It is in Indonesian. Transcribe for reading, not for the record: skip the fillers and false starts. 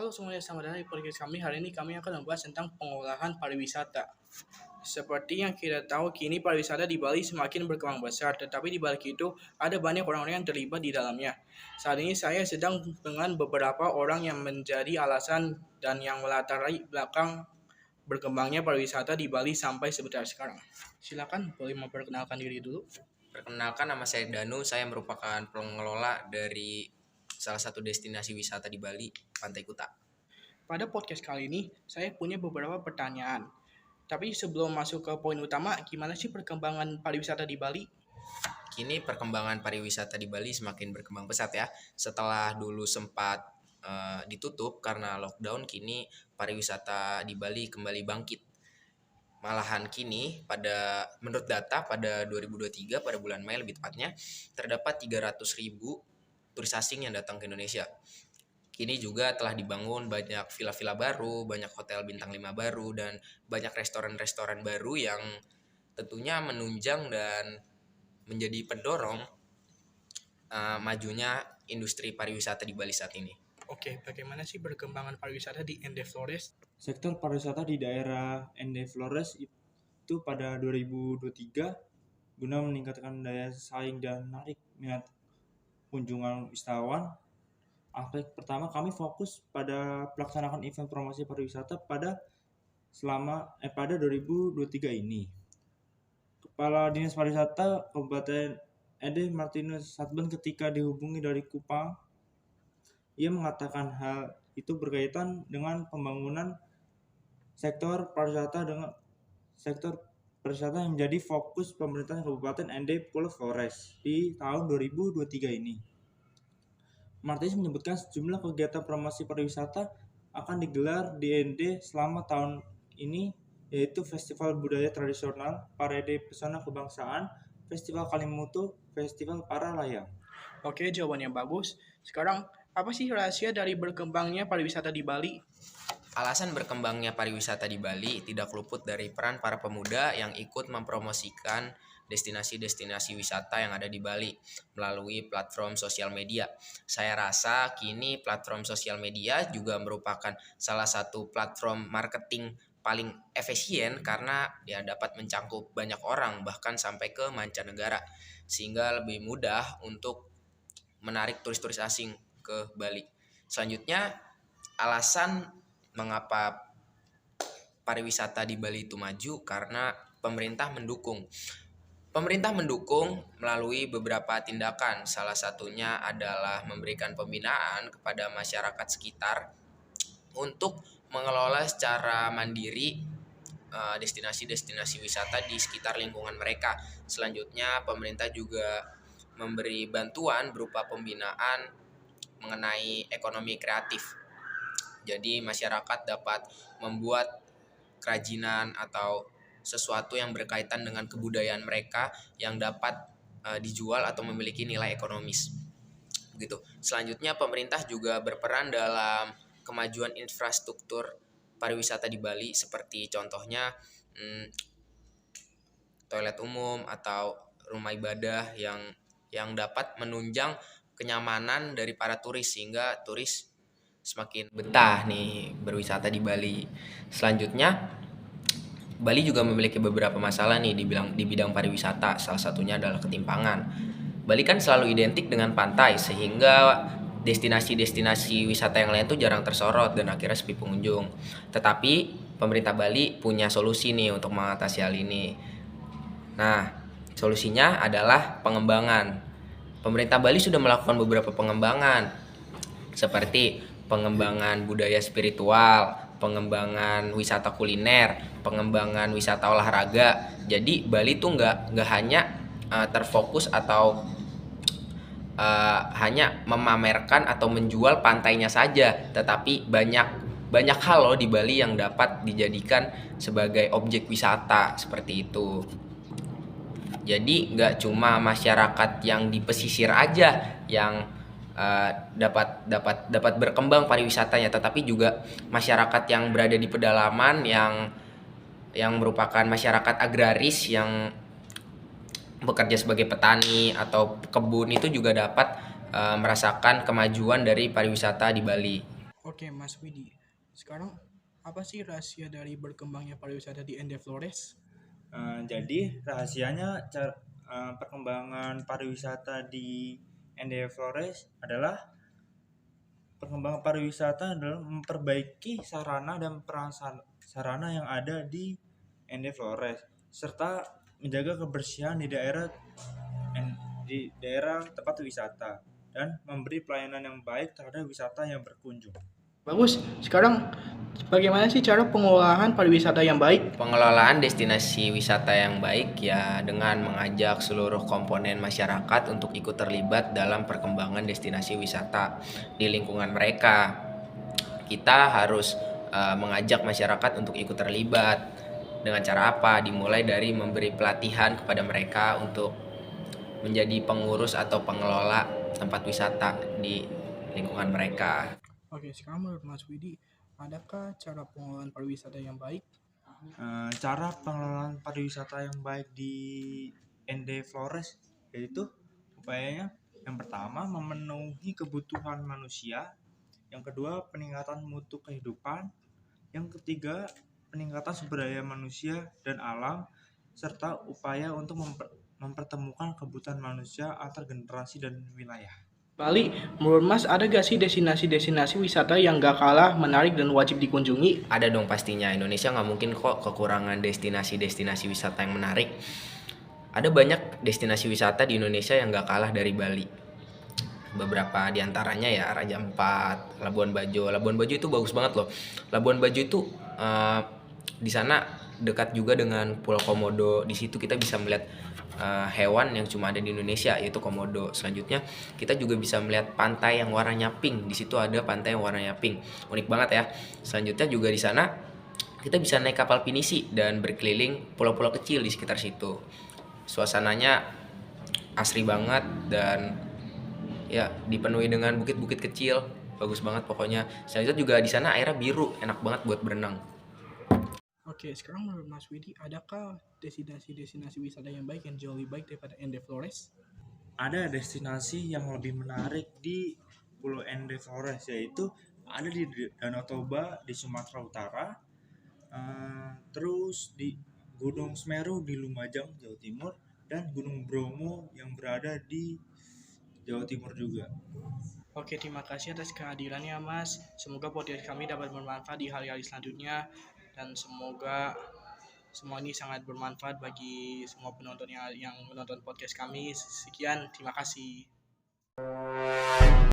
Halo semuanya, selamat datang di podcast kami. Hari ini kami akan membahas tentang pengolahan pariwisata. Seperti yang kita tahu, kini pariwisata di Bali semakin berkembang besar, tetapi di balik itu ada banyak orang-orang yang terlibat di dalamnya. Saat ini saya sedang dengan beberapa orang yang menjadi alasan dan yang melatari belakang berkembangnya pariwisata di Bali sampai sebentar sekarang. Silakan, boleh memperkenalkan diri dulu. Perkenalkan, nama saya Danu, saya merupakan pengelola dari salah satu destinasi wisata di Bali, Pantai Kuta. Pada podcast kali ini, saya punya beberapa pertanyaan. Tapi sebelum masuk ke poin utama, gimana sih perkembangan pariwisata di Bali? Kini perkembangan pariwisata di Bali semakin berkembang pesat ya. Setelah dulu sempat ditutup karena lockdown, kini pariwisata di Bali kembali bangkit. Malahan kini menurut data pada 2023 pada bulan Mei lebih tepatnya terdapat 300.000 turis asing yang datang ke Indonesia. Kini juga telah dibangun banyak villa-villa baru, banyak hotel bintang 5 baru, dan banyak restoran-restoran baru yang tentunya menunjang dan menjadi pendorong majunya industri pariwisata di Bali saat ini. Oke, bagaimana sih perkembangan pariwisata di Ende Flores? Sektor pariwisata di daerah Ende Flores itu pada 2023 guna meningkatkan daya saing dan menarik minat kunjungan wisatawan. Aspek pertama, kami fokus pada pelaksanaan event promosi pariwisata pada 2023 ini. Kepala Dinas Pariwisata Kabupaten Ende Martinus Satben ketika dihubungi dari Kupang, ia mengatakan hal itu berkaitan dengan pembangunan sektor pariwisata yang menjadi fokus pemerintah Kabupaten Ende Pulau Flores di tahun 2023 ini. Martinus menyebutkan sejumlah kegiatan promosi pariwisata akan digelar di Ende selama tahun ini, yaitu Festival Budaya Tradisional, Parade Pesona Kebangsaan, Festival Kalimutu, Festival Para Layang. Oke, jawabannya bagus. Sekarang, apa sih rahasia dari berkembangnya pariwisata di Bali? Alasan berkembangnya pariwisata di Bali tidak luput dari peran para pemuda yang ikut mempromosikan destinasi-destinasi wisata yang ada di Bali melalui platform sosial media. Saya rasa kini platform sosial media juga merupakan salah satu platform marketing paling efisien karena dia dapat mencangkup banyak orang bahkan sampai ke mancanegara, sehingga lebih mudah untuk menarik turis-turis asing ke Bali. Selanjutnya, alasan mengapa pariwisata di Bali itu maju karena pemerintah mendukung. Pemerintah mendukung melalui beberapa tindakan. Salah satunya adalah memberikan pembinaan kepada masyarakat sekitar untuk mengelola secara mandiri destinasi-destinasi wisata di sekitar lingkungan mereka. Selanjutnya, pemerintah juga memberi bantuan berupa pembinaan mengenai ekonomi kreatif. Jadi masyarakat dapat membuat kerajinan atau sesuatu yang berkaitan dengan kebudayaan mereka yang dapat dijual atau memiliki nilai ekonomis. Begitu. Selanjutnya, pemerintah juga berperan dalam kemajuan infrastruktur pariwisata di Bali, seperti contohnya toilet umum atau rumah ibadah yang dapat menunjang kenyamanan dari para turis sehingga turis semakin betah nih berwisata di Bali. Selanjutnya, Bali juga memiliki beberapa masalah nih di bidang pariwisata. Salah satunya adalah ketimpangan. Bali kan selalu identik dengan pantai sehingga destinasi-destinasi wisata yang lain tuh jarang tersorot dan akhirnya sepi pengunjung. Tetapi pemerintah Bali punya solusi nih untuk mengatasi hal ini. Nah, solusinya adalah pengembangan. Pemerintah Bali sudah melakukan beberapa pengembangan seperti pengembangan budaya spiritual, pengembangan wisata kuliner, pengembangan wisata olahraga. Jadi Bali tuh nggak hanya terfokus atau hanya memamerkan atau menjual pantainya saja, tetapi banyak hal loh di Bali yang dapat dijadikan sebagai objek wisata seperti itu. Jadi nggak cuma masyarakat yang di pesisir aja yang dapat berkembang pariwisatanya, tetapi juga masyarakat yang berada di pedalaman yang merupakan masyarakat agraris yang bekerja sebagai petani atau kebun itu juga dapat merasakan kemajuan dari pariwisata di Bali. Oke, Mas Widi. Sekarang apa sih rahasia dari berkembangnya pariwisata di Ende Flores? Jadi rahasianya perkembangan pariwisata di Ende Flores adalah perkembangan pariwisata adalah memperbaiki sarana dan prasarana yang ada di Ende Flores serta menjaga kebersihan di daerah tempat wisata dan memberi pelayanan yang baik terhadap wisata yang berkunjung. Bagus. Sekarang bagaimana sih cara pengolahan pariwisata yang baik? Pengelolaan destinasi wisata yang baik ya dengan mengajak seluruh komponen masyarakat untuk ikut terlibat dalam perkembangan destinasi wisata di lingkungan mereka. Kita harus mengajak masyarakat untuk ikut terlibat. Dengan cara apa? Dimulai dari memberi pelatihan kepada mereka untuk menjadi pengurus atau pengelola tempat wisata di lingkungan mereka. Oke, sekarang menurut Mas Widi, adakah cara pengelolaan pariwisata yang baik? Cara pengelolaan pariwisata yang baik di Ende Flores yaitu upayanya yang pertama memenuhi kebutuhan manusia, yang kedua peningkatan mutu kehidupan, yang ketiga peningkatan sumber daya manusia dan alam, serta upaya untuk mempertemukan kebutuhan manusia antar generasi dan wilayah. Bali, menurut Mas ada gak sih destinasi-destinasi wisata yang gak kalah menarik dan wajib dikunjungi? Ada dong pastinya, Indonesia nggak mungkin kok kekurangan destinasi-destinasi wisata yang menarik. Ada banyak destinasi wisata di Indonesia yang nggak kalah dari Bali. Beberapa diantaranya ya Raja Ampat, Labuan Bajo. Labuan Bajo itu bagus banget loh. Labuan Bajo itu di sana dekat juga dengan Pulau Komodo. Di situ kita bisa melihat hewan yang cuma ada di Indonesia yaitu komodo. Selanjutnya kita juga bisa melihat pantai yang warnanya pink. Di situ ada pantai yang warnanya pink. Unik banget ya. Selanjutnya juga di sana kita bisa naik kapal pinisi dan berkeliling pulau-pulau kecil di sekitar situ. Suasananya asri banget dan ya dipenuhi dengan bukit-bukit kecil. Bagus banget pokoknya. Selanjutnya juga di sana airnya biru, enak banget buat berenang. Oke, sekarang menurut Mas Widi, adakah destinasi-destinasi wisata yang baik yang jauh lebih baik daripada Ende Flores? Ada destinasi yang lebih menarik di Pulau Ende Flores yaitu ada di Danau Toba di Sumatera Utara, terus di Gunung Semeru di Lumajang Jawa Timur dan Gunung Bromo yang berada di Jawa Timur juga. Oke, terima kasih atas kehadirannya Mas. Semoga podcast kami dapat bermanfaat di hari-hari selanjutnya dan semoga semua ini sangat bermanfaat bagi semua penonton yang menonton podcast kami. Sekian, terima kasih.